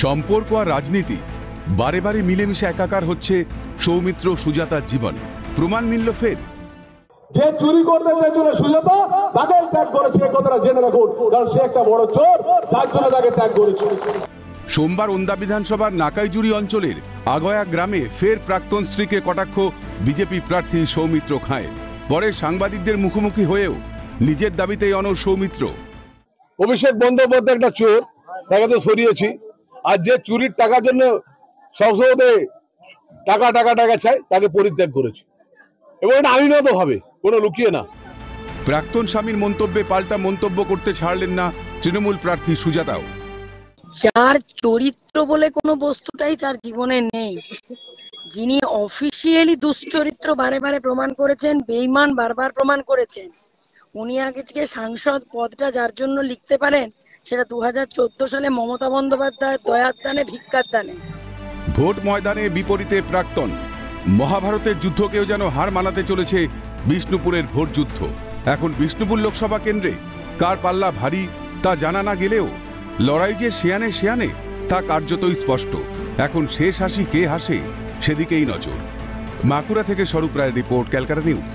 সম্পর্ক আর রাজনীতি বারে বারে মিলেমিশে একাকার হচ্ছে সৌমিত্র সুজাতার জীবনে। প্রমাণ মিলল ফের। যে চুরি করতে চেয়েছিল সুজাতা তাকেই ত্যাগ করেছে, এই কথাটা জেনে রাখুন, কারণ সে একটা বড় চোর, তার জন্য তাকে ত্যাগ করেছে। সোমবার ওন্দা বিধানসভার নাকাইজুড়ি অঞ্চলের আগয়া গ্রামে ফের প্রাক্তন স্ত্রীকে কটাক্ষ বিজেপি প্রার্থী সৌমিত্র খাঁয়ের। পরে সাংবাদিকদের মুখোমুখি হয়েও নিজের দাবিতেই অনড় সৌমিত্র। অভিষেক বন্দ্যোপাধ্যায় একটা চোর, তাকে তো সরিয়েছি। আর যে চুরির টাকার জন্য সবসময় টাকা টাকা টাকা চায়, তাকে পরিত্যাগ করেছি, এবং এটা আইনত ভাবে, কোনো লুকিয়ে না। প্রাক্তন স্বামীর মন্তব্যে পাল্টা মন্তব্য করতে ছাড়লেন না তৃণমূল প্রার্থী সুজাতাও। যার চরিত্র বলে কোনো বস্তুটাই তার জীবনে নেই, যিনি অফিসিয়ালি দুশ্চরিত্র বারে বারে প্রমাণ করেছেন, বেঈমান বারবার প্রমাণ করেছেন, উনি আজকে সাংসদ পদটা যার জন্য লিখতে পারেন সেটা 2014 সালে মমতা বন্দ্যোপাধ্যায়ের দয়ার দানে, ভিক্ষার দানে। ভোট ময়দানে বিপরীতে প্রাক্তন। মহাভারতের যুদ্ধকেও যেন হার মানাতে চলেছে বিষ্ণুপুরের ভোট যুদ্ধ। এখন বিষ্ণুপুর লোকসভা কেন্দ্রে কার পাল্লা ভারী তা জানা না গেলেও লড়াই যে সেয়ানে সেয়ানে তা কার্যতই স্পষ্ট। এখন শেষ হাসি কে হাসে সেদিকেই নজর। বাঁকুড়া থেকে স্বরূপ রায়ের রিপোর্ট, ক্যালকাটা নিউজ।